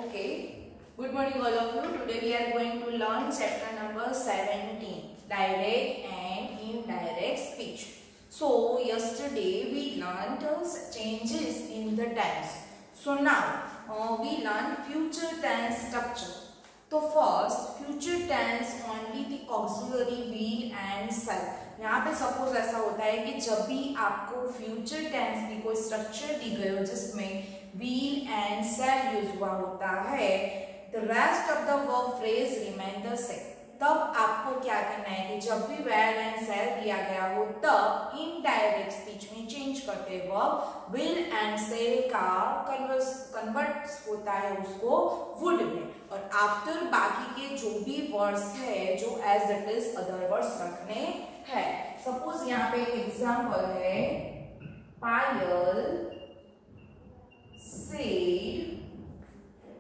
Okay. Good morning all of you. Today we are going to learn chapter number 17, direct and indirect speech. So yesterday we learned changes in the tense. So now we learn future tense structure. तो first future tense only the auxiliary will and shall. यहाँ पे suppose ऐसा होता है कि जब भी आपको फ्यूचर टेंस की कोई स्ट्रक्चर दी गई हो जिसमें विल एंड सेल यूज हुआ होता है, the rest of the verb phrase remain the same. तब आपको क्या करना है कि जब भी विल एंड सेल दिया गया हो तब इनडायरेक्ट स्पीच में चेंज करते वक्त विल एंड सेल का कन्वर्ट होता है उसको वुड में, और आफ्टर बाकी के जो भी वर्ड्स है जो as it is other words रखने हैं। सपोज यहाँ पे एग्जांपल है, पायल said,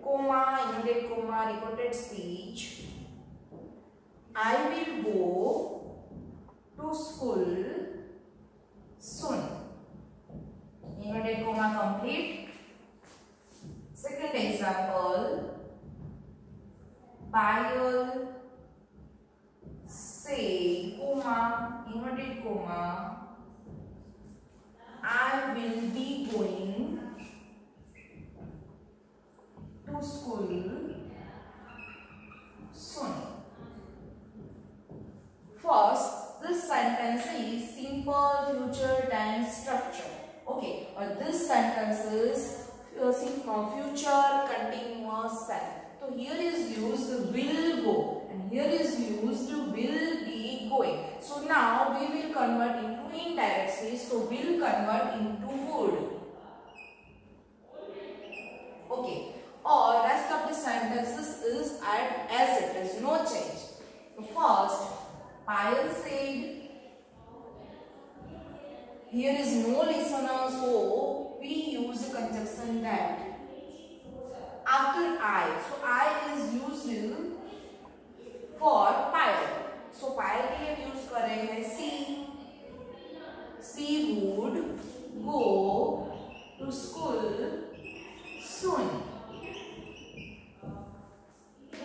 comma, inverted comma, reported speech, I will go to school soon. Inverted comma complete. Second example, Payal said, comma, inverted comma, I will be going to school soon. First, this sentence is simple future tense structure. Okay, or this sentence is future continuous tense. So here is used will go and here is used will be going. So now we will convert into indirect speech. So will convert into would. Okay. Or rest of the sentences is as it is, no change. So first, Payal said, here is no listener, so we use the conjunction that. After I, so I is used for Payal. So Payal के लिए use कर रहे हैं she would go to school soon.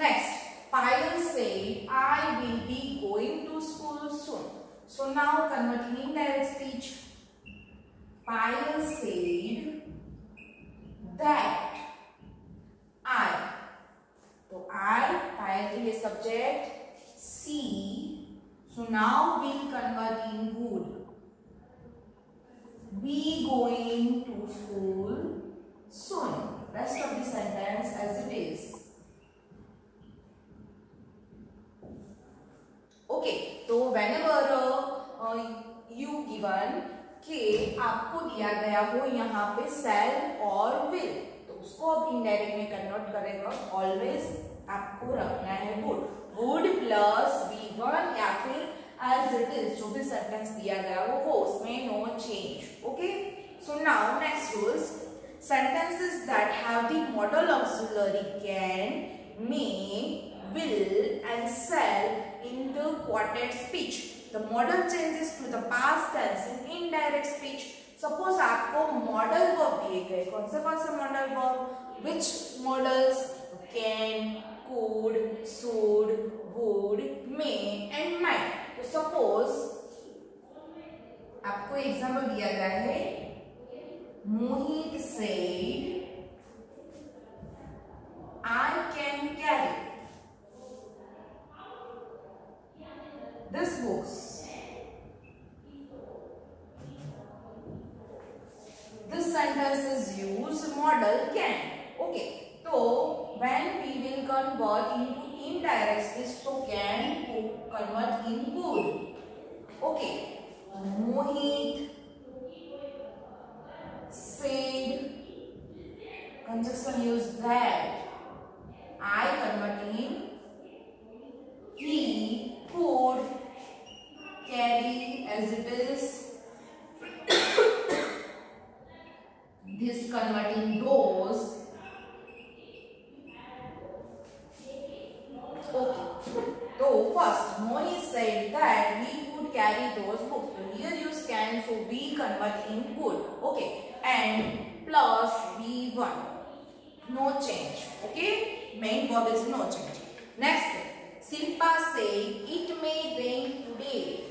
Next, Payal said, I will be going to school soon. So now converting indirect speech. Payal said that I. So I, Payal के लिए subject, she. So now we'll convert in would. Be going to school soon. Rest of the sentence as it is. Okay, तो whenever you given कि आपको दिया गया हो यहाँ पे सेल और विल, तो उसको अब इनडायरेक्ट में कन्वर्ट करेगा ऑलवेज आपको रखना है वुड प्लस V1 या फिर एज इट इज जो भी सेंटेंस दिया गया हो उसमें no change. Okay, so now next rules, sentences that have the modal auxiliary can, may, will and shall in the quoted speech. The modal changes to the past tense in indirect speech. Suppose आपको modal verb दिए गए, कौन से modal verb? Which modals? Can, could, should, would, may and might. तो suppose आपको example दिया गया है, Mohit said, I can carry this books. This sentence is used modal can. Okay, so when we will convert into indirect speech, so can convert in could. Okay, Mohit said, conjunction use that. I convert in he could carry as it is. This converting those. Okay. So first, Mohit said that he could carry those books. So here use can, so we convert in could. Okay. And plus V1. no change. Okay, main verb is no change. Next, Silpa said it may rain today.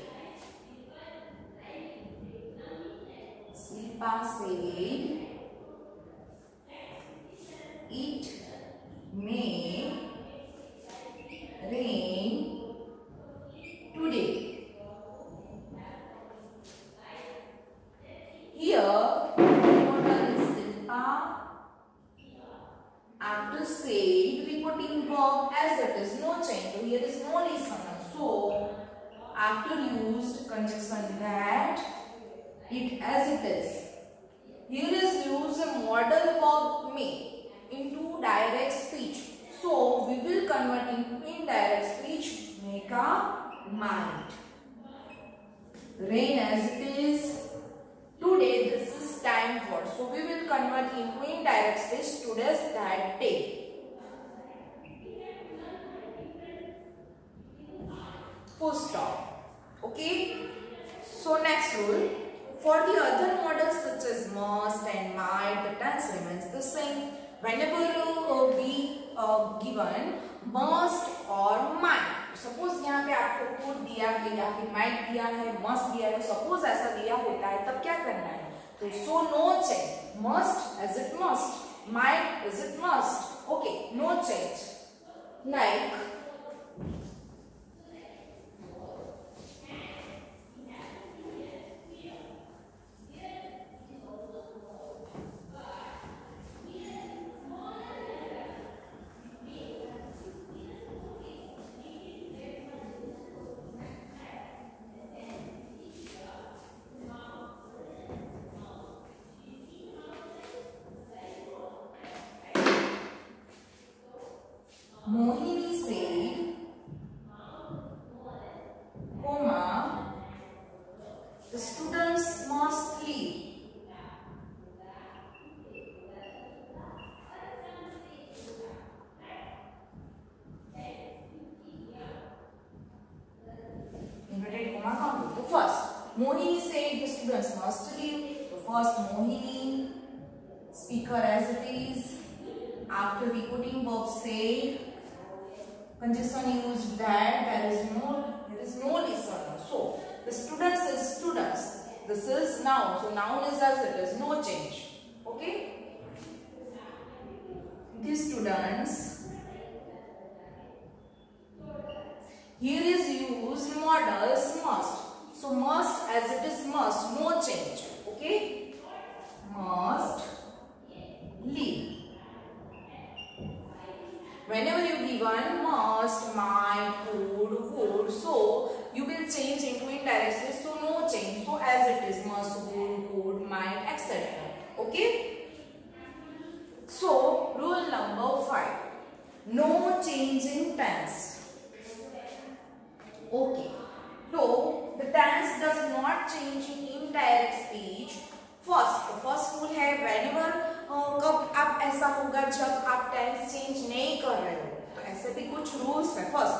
Silpa said it may rain today. Here, reporter is Silpa. After said, reporting verb as it is, no change. So here is no listener. So after used conjunction that, it as it is. Here is used a modal verb may into direct speech. So we will convert into indirect speech. Make a mind. Rain as it is. Today this is time word. So we will convert into indirect speech. Today's that day. Full stop. Okay. So next rule. For the other models such as must and might, the tense remains the same. Whenever we given must or might, suppose यहाँ पे आपको could दिया है या फिर might दिया है, must दिया है, suppose ऐसा दिया होता है तब क्या करना है? तो so no change. Must as it must, might as it must. Okay, no change. Like Mohini said, comma, the students must leave. Inverted comma count. So first, Mohini said the students must leave. So first, Mohini, speaker as it is. After reporting verb said, conjunction used that, there is no listener. So the students is students. This is noun. So noun is as it is, no change. Okay. The students. Here is used modals must. So must as it is must, no change. Okay. Must leave. Whenever you given must, might, would, so you will change into indirect speech. So no change. So as it is must, would, might, etc. Okay. So rule number 5. No change in tense. Okay. So the tense does not change in indirect speech. First rule है whenever कब आप ऐसा होगा जब आप tense change नहीं कर रहे हो, तो ऐसे भी कुछ रूल्स है. First,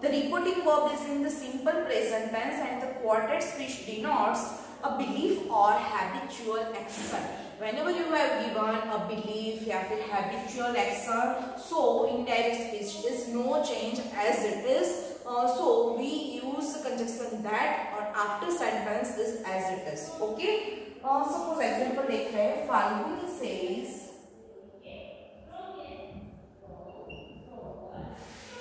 the reporting verb is in the simple present tense and the quoted speech denotes a belief or habitual action. Whenever you have given a belief या फिर habitual action, so indirect speech is no change as it is. So we use conjunction that or after sentence is as it is. Okay. Suppose example देख रहे हैं. Falguni says.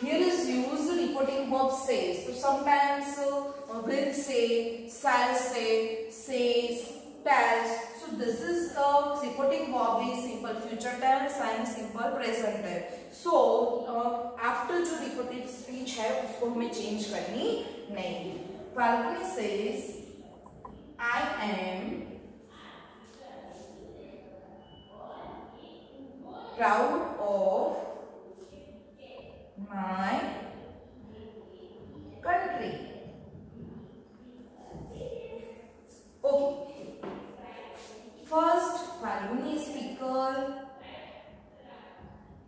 Here is used reporting verb says. So sometimes will say, shall say, says, tells. So this is the reporting verb is simple future tense and simple present tense. So after जो reported speech है उसको हमें change करनी नहीं. Falguni says, I am proud of my country. Okay. First, Falguni speaker.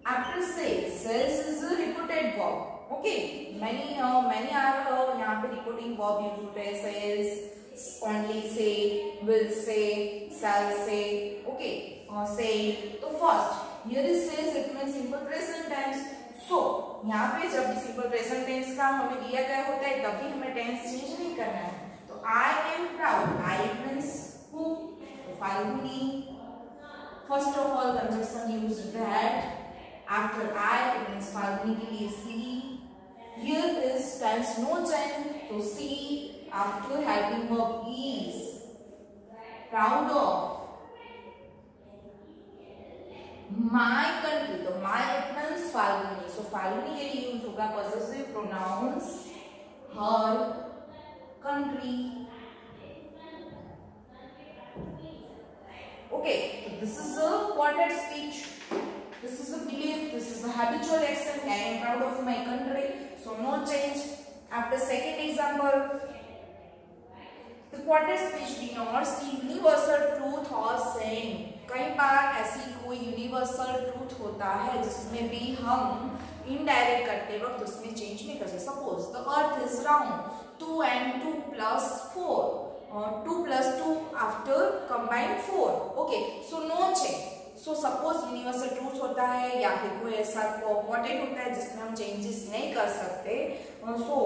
After says is a repeated verb. Okay. Many are यहाँ पे repeating verb use होते हैं. Says, only say, will say, shall say. Okay. Say. तो first Here it says it means simple present tense. So यहाँ पे जब simple present tense का हमें दिया गया होता है तभी हमें टेंस चेंज नहीं करना है. तो I am proud. I means who? Falguni. First of all conjunction used that. After I it means Falguni के लिए she. Here is tense no change. तो she after helping verb is. Proud of. My country. तो my it means Falguni. So Falguni के लिए use होगा possessive pronouns her country. Okay, this is a quoted speech. This is a belief. This is a habitual action. I am proud of my country. So no change. After second example, the quoted speech denotes universal truth or saying. कई बार ऐसी कोई universal truth होता है जिसमें भी हम indirect करते वक्त उसमें चेंज नहीं कर सकते. Suppose the earth is round. 2 and 2 plus 4. 2 plus 2 after combined 4. Okay, so no change. So suppose universal truth होता है या फिर कोई ऐसा quoted होता है जिसमें हम चेंजेस नहीं कर सकते. So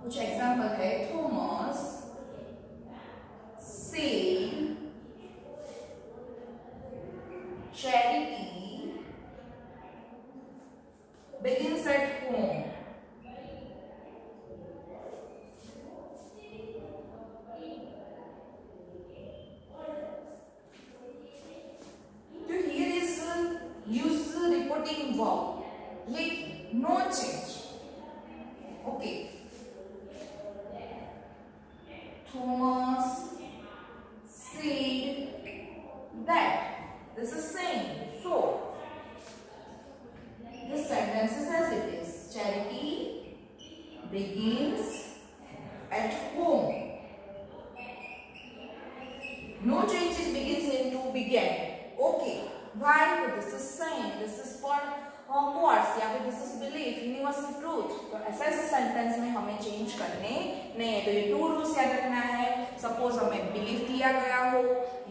कुछ एग्जांपल है. Thomas said charity begins at home. So here is use reporting verb with no change. Okay. Thomas said that. This is saying. So this sentence is as it is. Charity begins at home. No changes begins into began. Okay. Why? This is saying. This is for quotes या फिर this is belief, universal truth. तो ऐसे sentence में हमें change करने नहीं है. तो ये 2 रूल्स याद रखना है. सपोज हमें बिलीफ दिया गया हो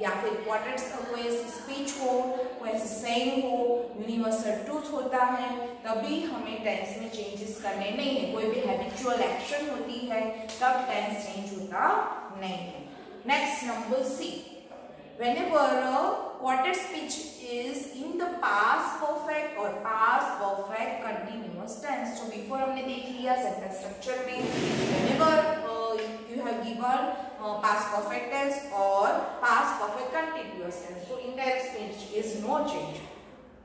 या फिर क्वार्टेट्स का कोई ऐसी स्पीच हो, कोई ऐसी सेइंग हो, यूनिवर्सल ट्रूथ होता है, तभी हमें टेंस में चेंजेस करने नहीं है. कोई भी हैबिचुअल एक्शन होती है तब टेंस चेंज होता नहीं है. Next number C. Whenever a quoted speech is in the past perfect or past perfect continuous tense. So before हमने देख लिया sentence structure में whenever you have given past perfect tense or past perfect continuous tense. So indirect speech is no change.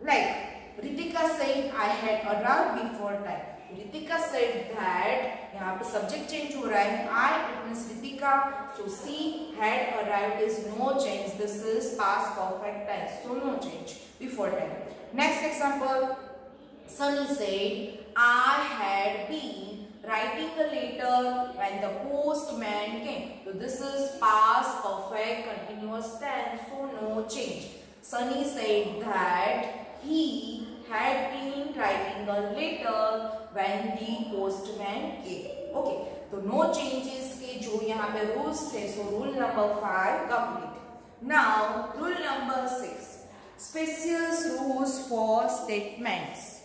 Like Ritika said, I had arrived before time. Ritika said that. यहाँ पे subject change हो रहा है. I it means Ritika. So she had arrived is no change. This is past perfect tense. So no change before time. Next example. Sunny said, I had been writing a letter when the postman came. So this is past perfect continuous tense. So no change. Sunny said that he had been writing a letter when the postman came. Okay, तो no changes के जो यहाँ पे rules थे. So rule number 5 complete. Now rule number 6. Special rules for statements.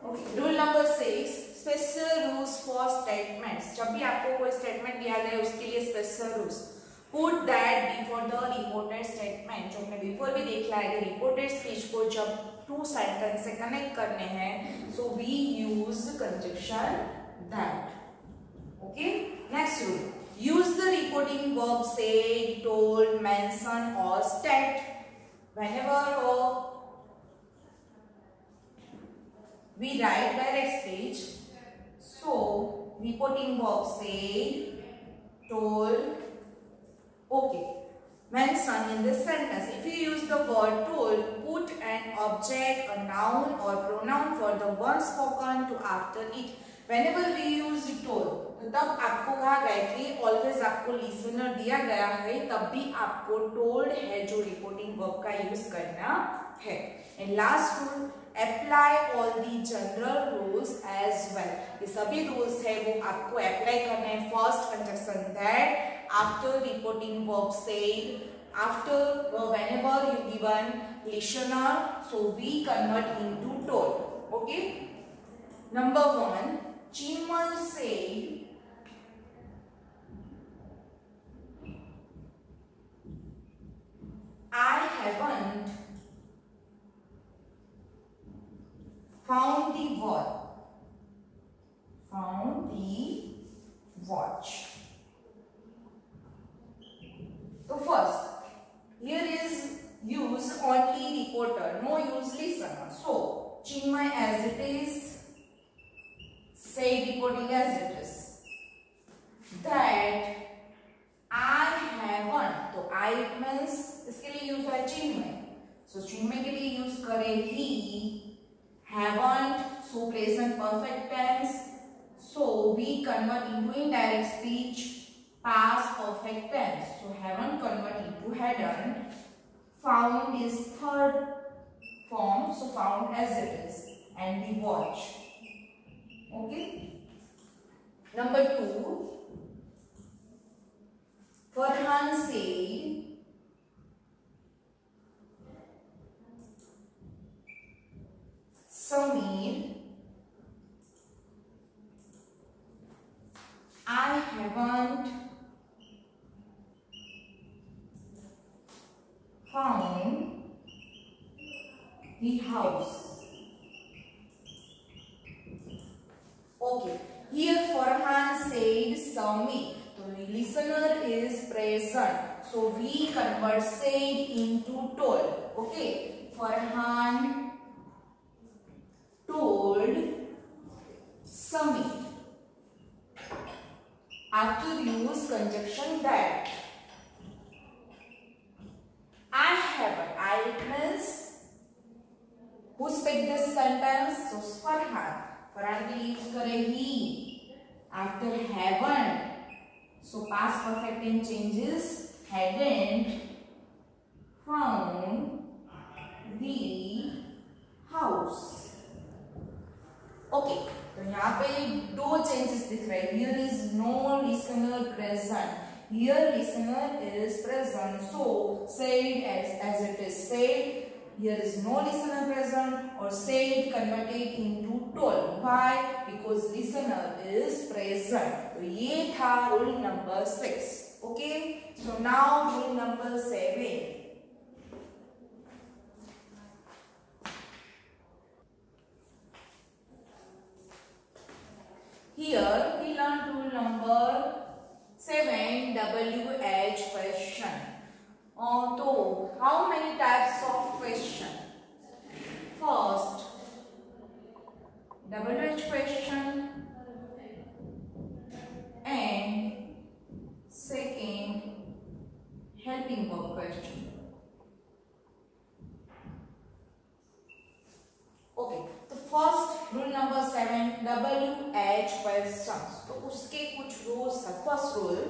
Okay, rule number 6. Special rules for statements. जब भी आपको कोई statement दिया जाए उसके लिए special rules. Put that before the reported statement. जो हमने before भी देखा है कि reported speech को जब 2 सेंटेंस से कनेक्ट करने हैं, so we use conjunction that. Okay. Next rule. Use the reporting verb say, told, mention or state whenever we write direct speech. So reporting verb say, told. Okay. Mention in this sentence. If you use the word told, put an object, a noun or pronoun for the word spoken to after it. Whenever we use told, तब आपको कहा गया कि always आपको listener दिया गया है, तब भी आपको told है जो reporting verb का use करना है. And last rule, apply all the general rules as well. ये सभी rules है वो आपको apply करना है. First conjunction that, after reporting verb said, after whenever you given listener, so we convert into told. Okay. Number 1, Chinmal said, I haven't found the watch. So first, here is use only reporter, no use listener. So Chinmay as it is, say reporting as it is, that I haven't, तो I means इसके लिए use है Chinmay. So Chinmay के लिए use करे he, haven't, so present perfect tense. So we convert into indirect speech, past perfect tense. So haven't convert into hadn't. Found is third form, so found as it is, and the watch. Okay. Number 2, Farhan said, Samir, I haven't found the house. Okay, here Farhan said Samir. So listener is present. So we convert said into told. Okay, Farhan told Samir. After use conjunction that. I haven't. I means who speak this sentence? So Farhan. Farhan will use करे he. After haven't. So past perfect tense changes. Hadn't found the house. Okay. तो यहाँ पे 2 changes दिख रहे हैं. Here is no listener present. Here listener is present. So said as it is said. Here is no listener present, or said converted into told. Why? Because listener is present. तो ये था rule number 6. Okay. So now rule number 7. Here we learn rule number 7, WH question. So how many types of question? First, WH question, and second, helping verb question. Okay, तो first rule number 7, WH questions. तो उसके कुछ rules है. First rule,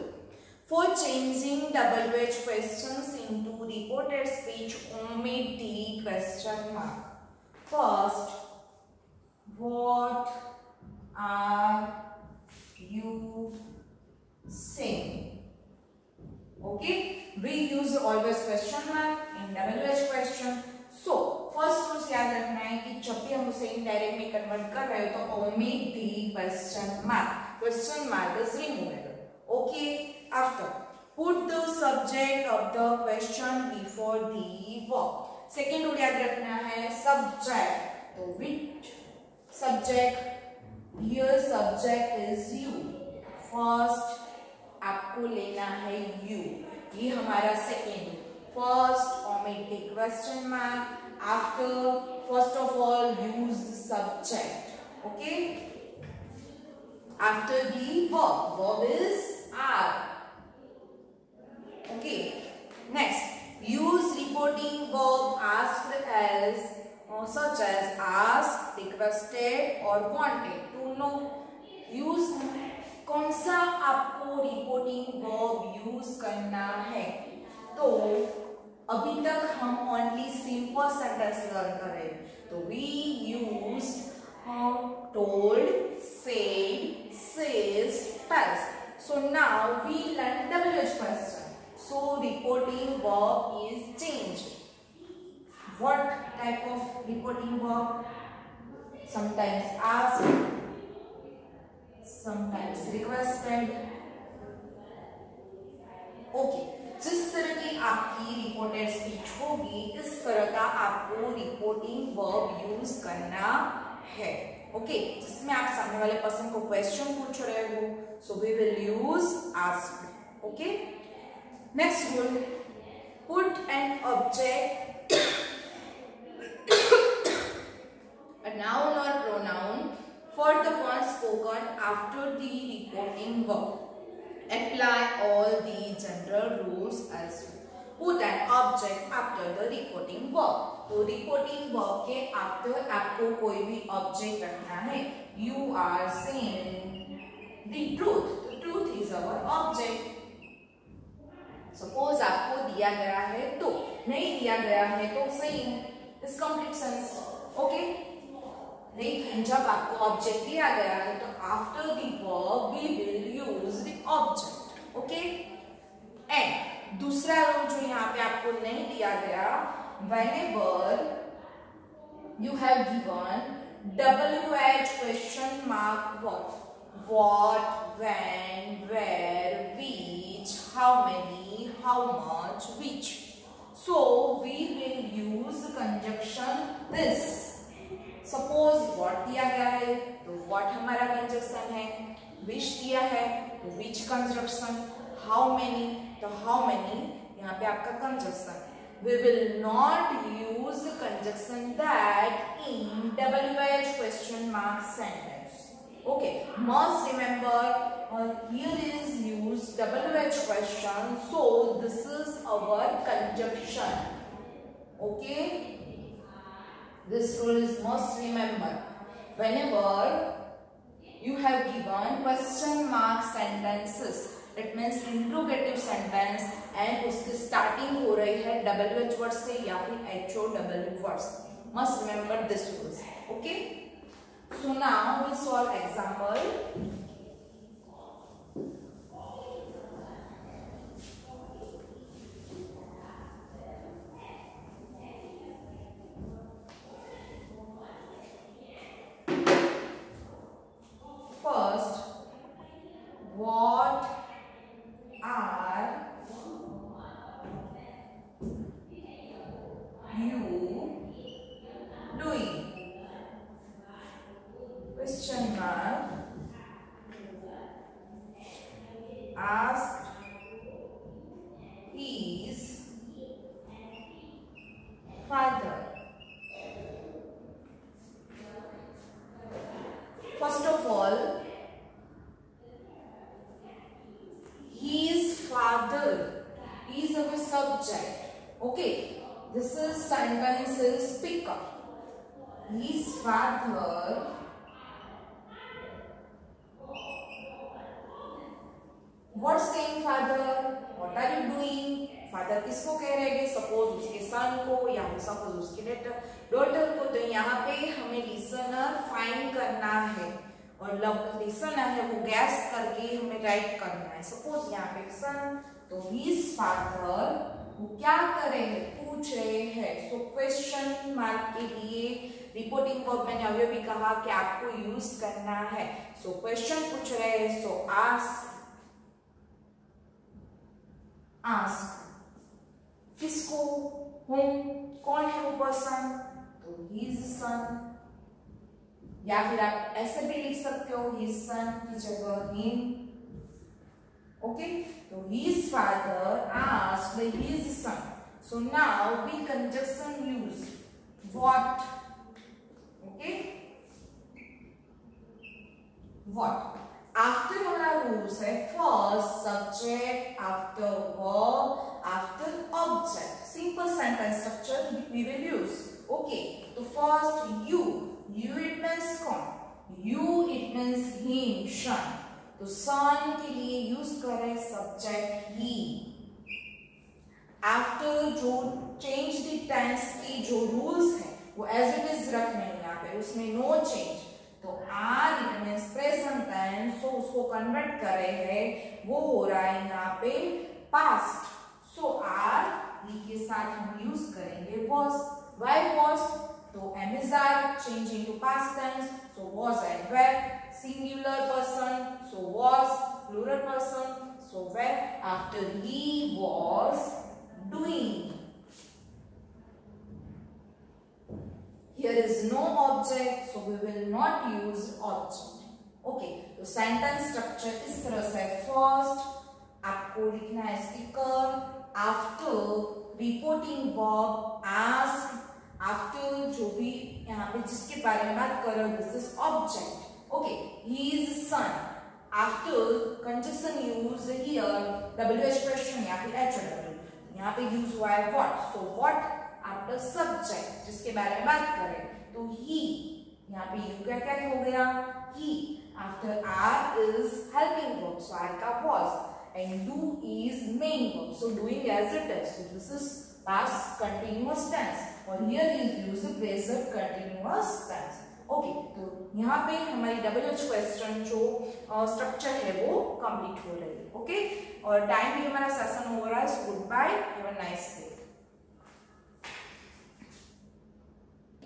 for changing WH questions into reported speech, omit the question mark. First, what are you saying? Okay, we use always question mark in WH question. So first rules याद रखना है कि जब भी हम उसे indirect में convert कर रहे हो तो omit the question mark. Question mark is removable. Okay. After, put the subject of the question before the verb. Second rule याद रखना है subject. तो which subject? Here subject is you. First आपको लेना है you. ये हमारा second. First omit the question mark. After, first of all use the subject. Okay. After the verb. Verb is are. Okay. Next, use reporting verb asked as such as asked, requested or wanted to know. Use कौन सा आपको reporting verb use करना है. तो अभी तक हम only simple sentence learn कर रहे हैं. तो we used told, said, says, tells. So now we learn WH question. So reporting verb is changed. What type of reporting verb? Sometimes asked, sometimes requested. Okay, जिस तरह की आपकी reported speech होगी इस तरह का आपको रिपोर्टिंग वर्ब यूज करना है. ओके, जिसमें आप सामने वाले पर्सन को क्वेश्चन पूछ रहे हो, so we will use ask. Okay, next rule, put an object, a noun or pronoun for the one spoken after the reporting verb. Apply all the general rules as well. Put an object after the reporting verb. तो reporting verb के after आपको कोई भी object रखना है. You are saying the truth. The truth is our object. Suppose आपको दिया गया है तो, नहीं दिया गया है तो same is complete sense. Okay? लेकिन जब आपको ऑब्जेक्ट दिया गया है तो after the verb we will use the object. Okay, and दूसरा रूल जो यहाँ पे आपको नहीं दिया गया, whenever you have given WH question mark what, when, where, which, how many, how much, which, so we will use conjunction this. Suppose what दिया गया है तो व्हाट हमारा कंजक्शन है, विच दिया है तो विच कंजक्शन, हाउ मेनी तो हाउ मेनी यहाँ पे आपका conjunction. We will not use conjunction that in WH question mark sentence. Okay, must remember here is use WH question, so this is our conjunction. Okay, this rule is must remember. Whenever you have given question mark sentences, it means interrogative sentence, and उसकी starting हो रही है WH word से या फिर HOW words, must remember this rules. Okay, so now we solve example. First, what are you doing? Question mark. Ask his father. First of all, his father is our subject. Okay, this is sentence is pick up. His father what's saying father? What are you doing? Father किसको कह रहे हैं? Suppose उसके सन को या suppose उसके daughter को. तो यहाँ पे हमें लिसनर फाइंड करना है और लिसनर है वो गैस करके हमें राइट करना है. सपोज यहाँ पे सन, तो हिज फादर वो क्या कर रहे हैं? पूछ रहे हैं. सो क्वेश्चन मार्क के लिए रिपोर्टिंग वर्ब मैंने अभी भी कहा कि आपको यूज करना है. सो क्वेश्चन पूछ रहे हैं, सो आस्क. किसको? whom, कौन है वो पर्सन? तो his son, या फिर आप ऐसे भी लिख सकते हो his son की जगह him. ओके, तो his father asked his son. So now we conjunction use what. Okay, what after हमारा रूल्स है first subject, after verb, after object. Simple sentence structure we will use. Okay, तो first you it means कौन? You it means him, son. तो son के लिए use करें subject ही. After जो चेंज द टेंस की जो रूल्स है वो एज इट इज रखने हैं यहाँ पे, उसमें नो चेंज. तो are it means present tense, so उसको कन्वर्ट कर रहे हैं, वो हो रहा है यहाँ पे पास्ट. सो आर ई के साथ हम यूज करेंगे was. Why was? तो am is are change into past tense. So was and were. Singular person. So was. Plural person. So were. After he was doing. Here is no object, so we will not use object. Okay, तो sentence structure इस तरह से. First आपको लिखना है speaker, after reporting verb, ask, after जो भी यहाँ पे जिसके बारे में बात कर रहे हो, this is object. Okay, his son. After conjunction use here WH question या फिर HW. यहाँ पे use हुआ है what. So what after subject जिसके बारे में बात करें तो he. यहाँ पे you क्या क्या हो गया he. After are is helping verb, so are का was, and do is main verb, so doing as it is. So this is past continuous tense और here is used present continuous tense. Okay, तो यहाँ पे हमारी WH question जो structure है वो complete हो रही है. ओके, और टाइम भी हमारा सेशन हो रहा है. Goodbye, have a nice day.